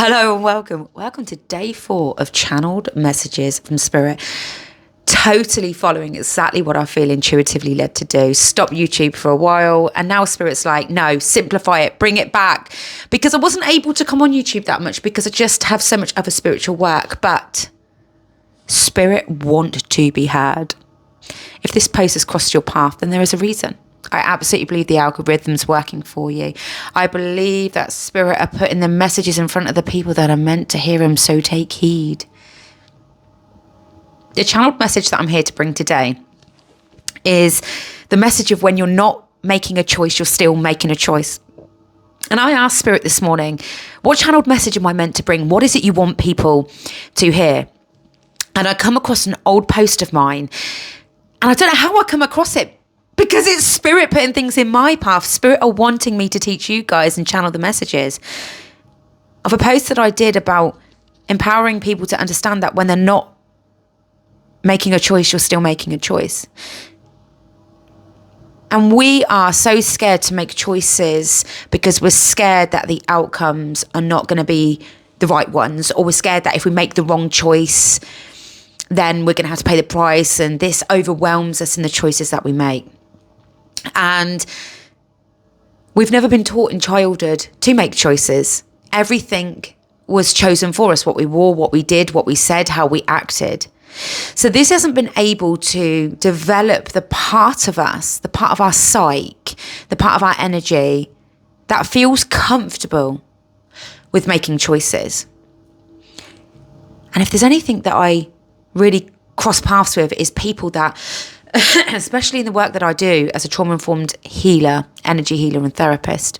Hello and welcome. Welcome to day 4 of Channeled Messages from Spirit. Totally following exactly what I feel intuitively led to do. Stop YouTube for a while. And now Spirit's like, no, simplify it, bring it back. Because I wasn't able to come on YouTube that much because I just have so much other spiritual work. But Spirit want to be heard. If this post has crossed your path, then there is a reason. I absolutely believe the algorithm's working for you. I believe that Spirit are putting the messages in front of the people that are meant to hear them, so take heed. The channeled message that I'm here to bring today is the message of when you're not making a choice, you're still making a choice. And I asked Spirit this morning, what channeled message am I meant to bring? What is it you want people to hear? And I come across an old post of mine, and I don't know how I come across it, because it's Spirit putting things in my path. Spirit are wanting me to teach you guys and channel the messages of a post that I did about empowering people to understand that when they're not making a choice, you're still making a choice. And we are so scared to make choices because we're scared that the outcomes are not going to be the right ones, or we're scared that if we make the wrong choice, then we're going to have to pay the price, and this overwhelms us in the choices that we make. And we've never been taught in childhood to make choices. Everything was chosen for us: what we wore, what we did, what we said, how we acted. So this hasn't been able to develop the part of us, the part of our psyche, the part of our energy that feels comfortable with making choices. And if there's anything that I really cross paths with, is people that, especially in the work that I do as a trauma-informed healer, energy healer and therapist,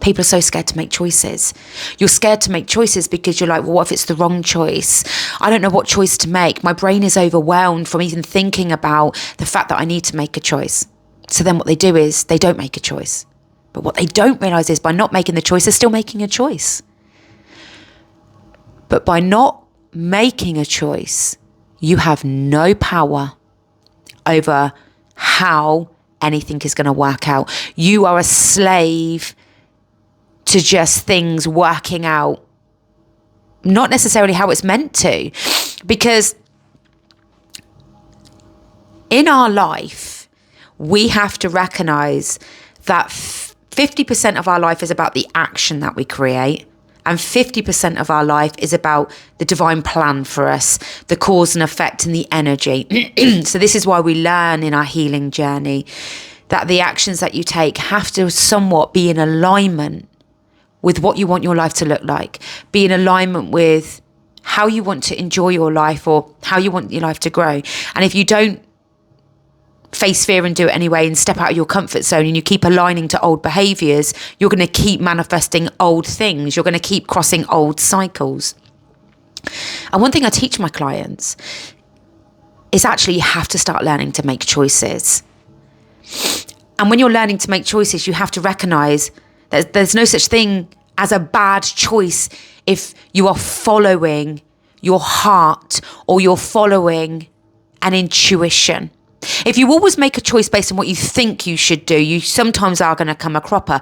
people are so scared to make choices. You're scared to make choices because you're like, well, what if it's the wrong choice? I don't know what choice to make. My brain is overwhelmed from even thinking about the fact that I need to make a choice. So then what they do is they don't make a choice. But what they don't realise is by not making the choice, they're still making a choice. But by not making a choice, you have no power over how anything is going to work out. You are a slave to just things working out, not necessarily how it's meant to. Because in our life, we have to recognize that 50% of our life is about the action that we create, and 50% of our life is about the divine plan for us, the cause and effect and the energy. So this is why we learn in our healing journey that the actions that you take have to somewhat be in alignment with what you want your life to look like, be in alignment with how you want to enjoy your life or how you want your life to grow. And if you don't face fear and do it anyway and step out of your comfort zone, and you keep aligning to old behaviors, you're going to keep manifesting old things. You're going to keep crossing old cycles. And one thing I teach my clients is actually you have to start learning to make choices. And when you're learning to make choices, you have to recognize that there's no such thing as a bad choice if you are following your heart or you're following an intuition. If you always make a choice based on what you think you should do, you sometimes are going to come a cropper.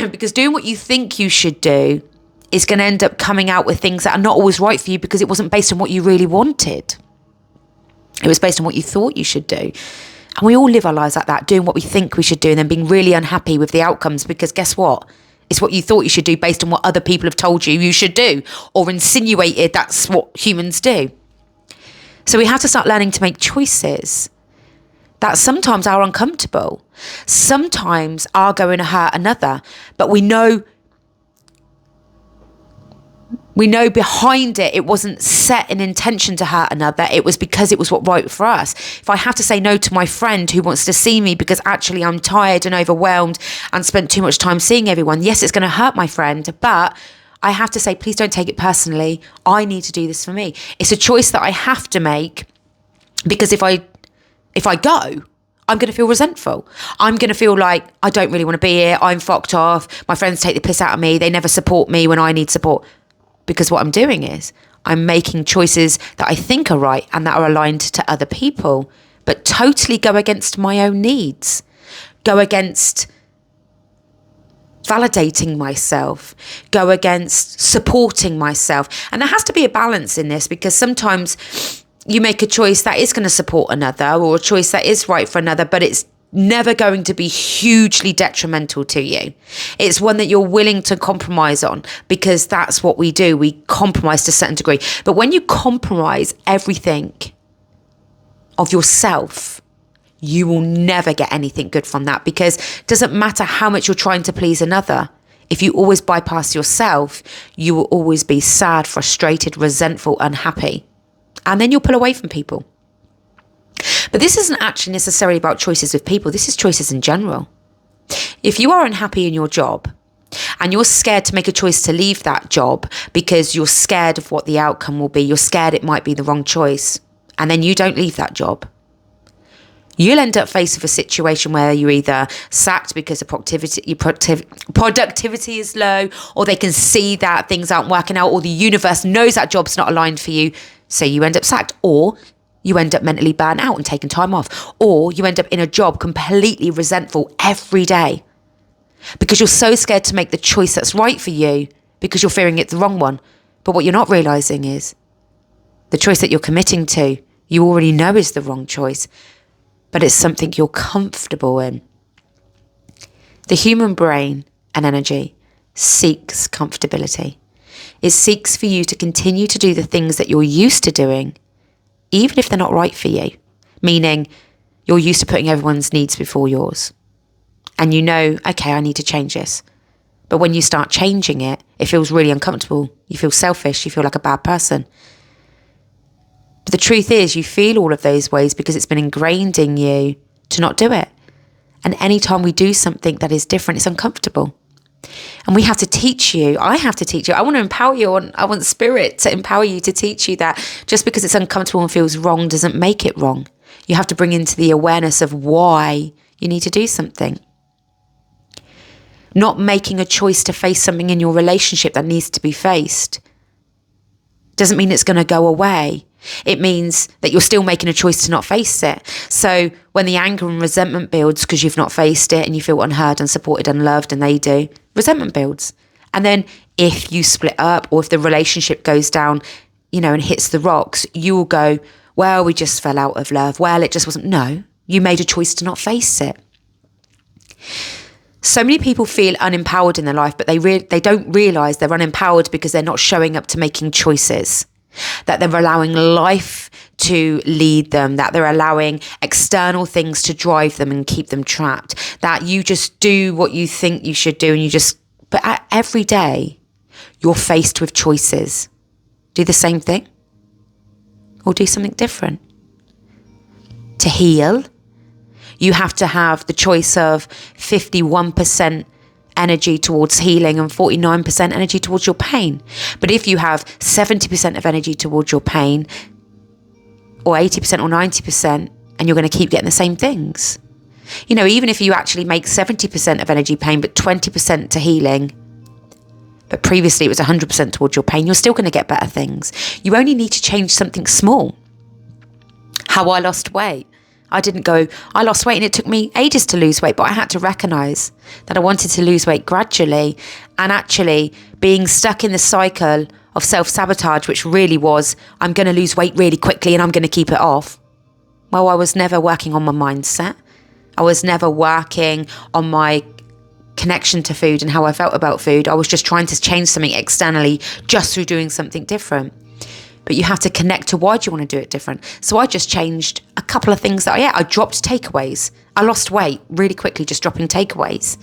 Because doing what you think you should do is going to end up coming out with things that are not always right for you, because it wasn't based on what you really wanted. It was based on what you thought you should do. And we all live our lives like that, doing what we think we should do and then being really unhappy with the outcomes, because guess what? It's what you thought you should do based on what other people have told you should do, or insinuated that's what humans do. So we have to start learning to make choices that sometimes are uncomfortable, sometimes are going to hurt another, but we know behind it, it wasn't set in intention to hurt another. It was because it was what right for us. If I have to say no to my friend who wants to see me because actually I'm tired and overwhelmed and spent too much time seeing everyone, yes, it's going to hurt my friend, but I have to say, please don't take it personally. I need to do this for me. It's a choice that I have to make, because if I go, I'm going to feel resentful. I'm going to feel like I don't really want to be here. I'm fucked off. My friends take the piss out of me. They never support me when I need support. Because what I'm doing is I'm making choices that I think are right and that are aligned to other people, but totally go against my own needs, go against validating myself, go against supporting myself. And there has to be a balance in this, because sometimes you make a choice that is going to support another, or a choice that is right for another, but it's never going to be hugely detrimental to you. It's one that you're willing to compromise on, because that's what we do. We compromise to a certain degree. But when you compromise everything of yourself, you will never get anything good from that, because it doesn't matter how much you're trying to please another. If you always bypass yourself, you will always be sad, frustrated, resentful, unhappy. And then you'll pull away from people. But this isn't actually necessarily about choices with people. This is choices in general. If you are unhappy in your job and you're scared to make a choice to leave that job because you're scared of what the outcome will be, you're scared it might be the wrong choice, and then you don't leave that job, you'll end up faced with a situation where you're either sacked because the productivity is low, or they can see that things aren't working out, or the universe knows that job's not aligned for you, so you end up sacked, or you end up mentally burnt out and taking time off, or you end up in a job completely resentful every day because you're so scared to make the choice that's right for you because you're fearing it's the wrong one. But what you're not realising is the choice that you're committing to, you already know is the wrong choice, but it's something you're comfortable in. The human brain and energy seeks comfortability. It seeks for you to continue to do the things that you're used to doing, even if they're not right for you. Meaning, you're used to putting everyone's needs before yours. And you know, okay, I need to change this. But when you start changing it, it feels really uncomfortable. You feel selfish. You feel like a bad person. But the truth is, you feel all of those ways because it's been ingrained in you to not do it. And anytime we do something that is different, it's uncomfortable. And we have to teach you. I have to teach you. I want to empower you. I want Spirit to empower you, to teach you that just because it's uncomfortable and feels wrong doesn't make it wrong. You have to bring into the awareness of why you need to do something. Not making a choice to face something in your relationship that needs to be faced doesn't mean it's going to go away. It means that you're still making a choice to not face it. So when the anger and resentment builds because you've not faced it and you feel unheard, unsupported, unloved, and they do, resentment builds. And then if you split up, or if the relationship goes down, and hits the rocks, you will go, well, we just fell out of love. Well, it just wasn't. No, you made a choice to not face it. So many people feel unempowered in their life, but they don't realise they're unempowered because they're not showing up to making choices. That they're allowing life to lead them, that they're allowing external things to drive them and keep them trapped, that you just do what you think you should do, but every day you're faced with choices. Do the same thing or do something different. To heal, you have to have the choice of 51% energy towards healing and 49% energy towards your pain. But if you have 70% of energy towards your pain, or 80% or 90%, and you're going to keep getting the same things. Even if you actually make 70% of energy pain, but 20% to healing, but previously it was 100% towards your pain, you're still going to get better things. You only need to change something small. How I lost weight. I lost weight and it took me ages to lose weight, but I had to recognise that I wanted to lose weight gradually, and actually being stuck in the cycle of self-sabotage, which really was, I'm going to lose weight really quickly and I'm going to keep it off. Well, I was never working on my mindset. I was never working on my connection to food and how I felt about food. I was just trying to change something externally just through doing something different. But you have to connect to why do you want to do it different. So I just changed a couple of things I dropped takeaways. I lost weight really quickly just dropping takeaways.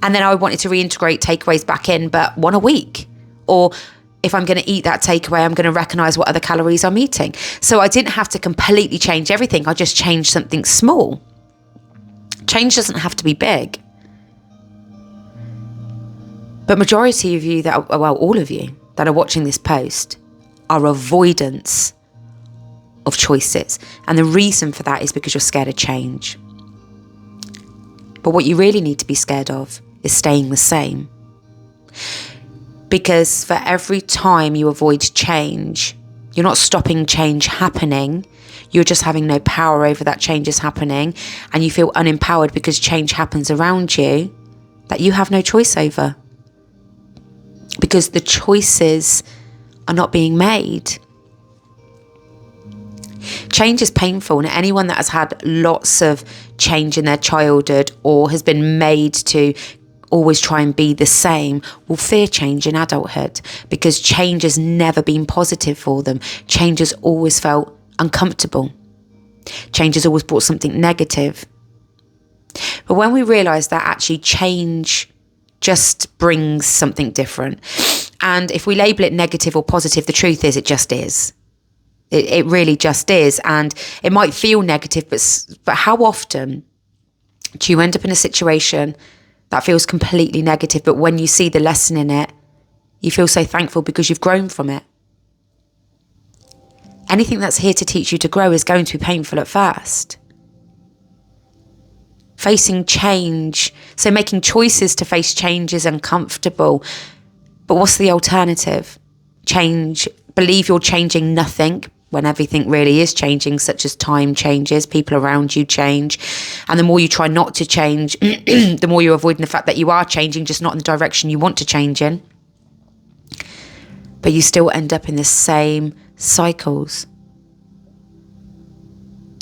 And then I wanted to reintegrate takeaways back in, but one a week. Or if I'm going to eat that takeaway, I'm going to recognise what other calories I'm eating. So I didn't have to completely change everything. I just changed something small. Change doesn't have to be big. But majority of you all of you that are watching this post are avoidance of choices. And the reason for that is because you're scared of change. But what you really need to be scared of is staying the same. Because for every time you avoid change, you're not stopping change happening. You're just having no power over that change is happening. And you feel unempowered because change happens around you. that you have no choice over, because the choices are not being made. Change is painful, and anyone that has had lots of change in their childhood or has been made to always try and be the same will fear change in adulthood, because change has never been positive for them. Change has always felt uncomfortable. Change has always brought something negative. But when we realise that actually change just brings something different, and if we label it negative or positive, the truth is it just is. It really just is. And it might feel negative, but how often do you end up in a situation that feels completely negative, but when you see the lesson in it, you feel so thankful because you've grown from it? Anything that's here to teach you to grow is going to be painful at first. Facing change, so making choices to face change is uncomfortable. But what's the alternative? Change, believe you're changing nothing when everything really is changing, such as time changes, people around you change. And the more you try not to change, the more you're avoiding the fact that you are changing, just not in the direction you want to change in. But you still end up in the same cycles.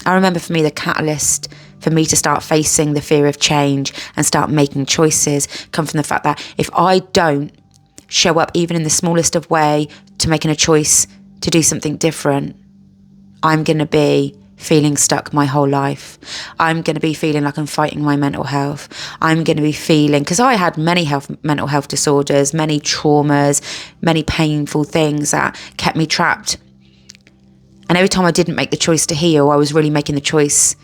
I remember for me, the catalyst for me to start facing the fear of change and start making choices come from the fact that if I don't show up even in the smallest of way to making a choice to do something different, I'm going to be feeling stuck my whole life. I'm going to be feeling like I'm fighting my mental health. I'm going to be feeling, because I had many mental health disorders, many traumas, many painful things that kept me trapped. And every time I didn't make the choice to heal, I was really making the choice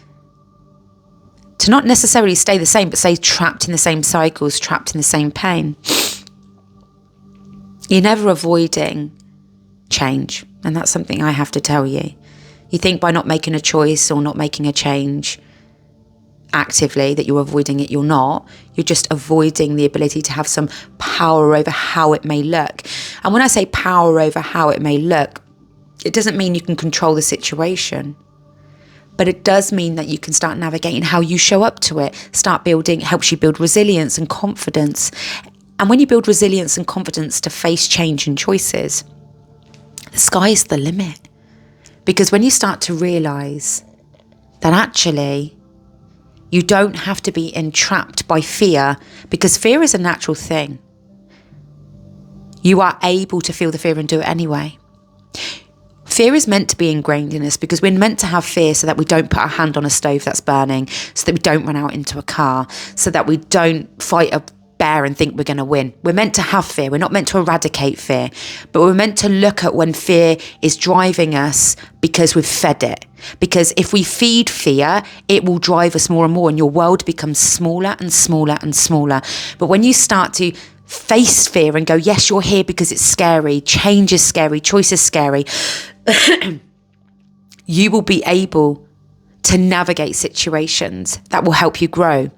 to not necessarily stay the same, but stay trapped in the same cycles, trapped in the same pain. You're never avoiding change. And that's something I have to tell you. You think by not making a choice or not making a change actively that you're avoiding it. You're not. You're just avoiding the ability to have some power over how it may look. And when I say power over how it may look, it doesn't mean you can control the situation. But it does mean that you can start navigating how you show up to it. Start building, helps you build resilience and confidence. And when you build resilience and confidence to face change and choices, the sky is the limit. Because when you start to realise that actually you don't have to be entrapped by fear, because fear is a natural thing. You are able to feel the fear and do it anyway. Fear is meant to be ingrained in us because we're meant to have fear so that we don't put our hand on a stove that's burning, so that we don't run out into a car, so that we don't fight a bear and think we're going to win. We're meant to have fear. We're not meant to eradicate fear, but we're meant to look at when fear is driving us because we've fed it. Because if we feed fear, it will drive us more and more, and your world becomes smaller and smaller and smaller. But when you start to face fear and go, yes, you're here because it's scary, change is scary, choice is scary, you will be able to navigate situations that will help you grow.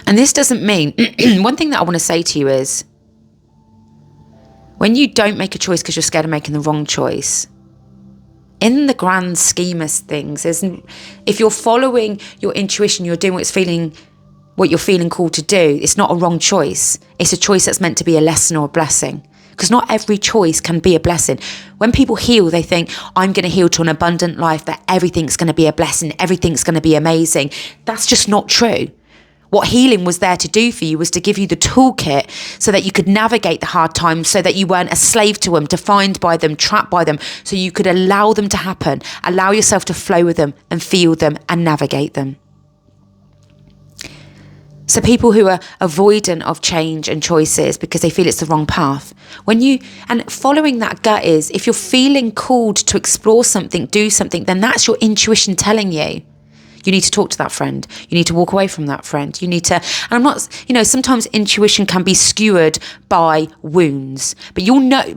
And this doesn't mean, one thing that I want to say to you is, when you don't make a choice because you're scared of making the wrong choice, in the grand scheme of things, if you're following your intuition, you're doing what you're feeling called to do, it's not a wrong choice. It's a choice that's meant to be a lesson or a blessing. Because not every choice can be a blessing. When people heal, they think, I'm going to heal to an abundant life, that everything's going to be a blessing, everything's going to be amazing. That's just not true. What healing was there to do for you was to give you the toolkit so that you could navigate the hard times, so that you weren't a slave to them, defined by them, trapped by them, so you could allow them to happen, allow yourself to flow with them and feel them and navigate them. So people who are avoidant of change and choices because they feel it's the wrong path, and following that gut is, if you're feeling called to explore something, do something, then that's your intuition telling you. You need to talk to that friend. You need to walk away from that friend. You need to, and I'm not, sometimes intuition can be skewered by wounds, but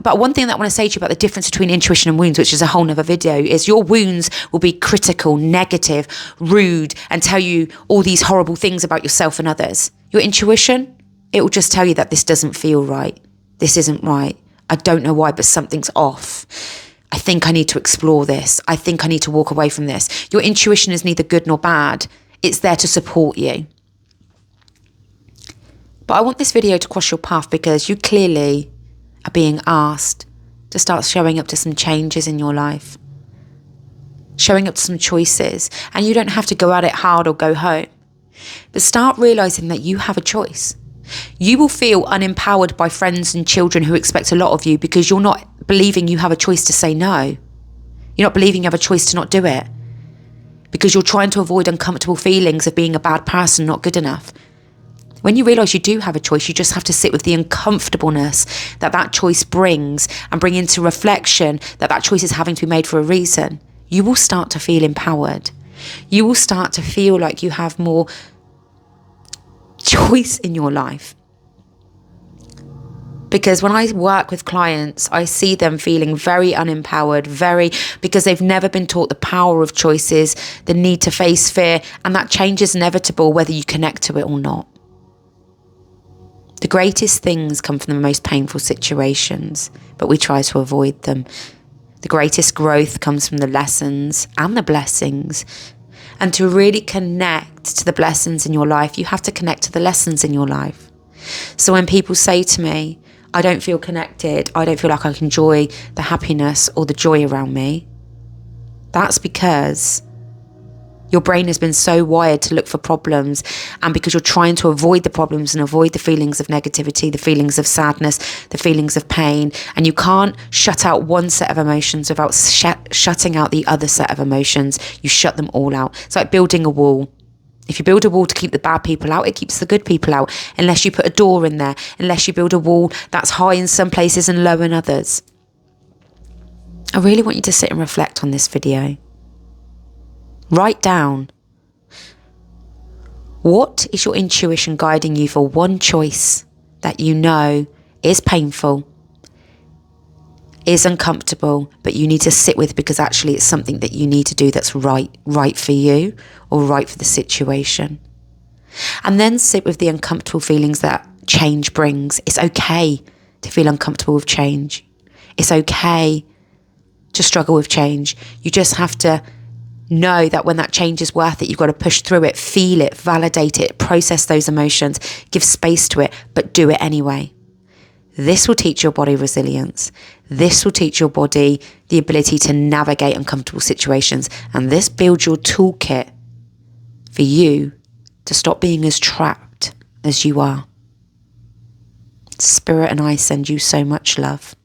but one thing that I want to say to you about the difference between intuition and wounds, which is a whole nother video, is your wounds will be critical, negative, rude, and tell you all these horrible things about yourself and others. Your intuition, it will just tell you that this doesn't feel right. This isn't right. I don't know why, but something's off. I think I need to explore this. I think I need to walk away from this. Your intuition is neither good nor bad. It's there to support you. But I want this video to cross your path because you clearly are being asked to start showing up to some changes in your life, showing up to some choices, and you don't have to go at it hard or go home. But start realising that you have a choice. You will feel unempowered by friends and children who expect a lot of you because you're not believing you have a choice to say no. You're not believing you have a choice to not do it because you're trying to avoid uncomfortable feelings of being a bad person, not good enough. When you realise you do have a choice, you just have to sit with the uncomfortableness that choice brings and bring into reflection that choice is having to be made for a reason. You will start to feel empowered. You will start to feel like you have more choice in your life. Because when I work with clients, I see them feeling very unempowered, because they've never been taught the power of choices, the need to face fear, and that change is inevitable whether you connect to it or not. The greatest things come from the most painful situations, but we try to avoid them. The greatest growth comes from the lessons and the blessings. And to really connect to the blessings in your life, you have to connect to the lessons in your life. So when people say to me, I don't feel connected, I don't feel like I can enjoy the happiness or the joy around me, that's because your brain has been so wired to look for problems, and because you're trying to avoid the problems and avoid the feelings of negativity, the feelings of sadness, the feelings of pain, and you can't shut out one set of emotions without shutting out the other set of emotions. You shut them all out. It's like building a wall. If you build a wall to keep the bad people out, it keeps the good people out, unless you put a door in there, unless you build a wall that's high in some places and low in others. I really want you to sit and reflect on this video. Write down, what is your intuition guiding you for one choice that you know is painful, is uncomfortable, but you need to sit with because actually it's something that you need to do that's right for you or right for the situation. And then sit with the uncomfortable feelings that change brings. It's okay to feel uncomfortable with change. It's okay to struggle with change. You just have to know that when that change is worth it, you've got to push through it, feel it, validate it, process those emotions, give space to it, but do it anyway. This will teach your body resilience. This will teach your body the ability to navigate uncomfortable situations. And this builds your toolkit for you to stop being as trapped as you are. Spirit and I send you so much love.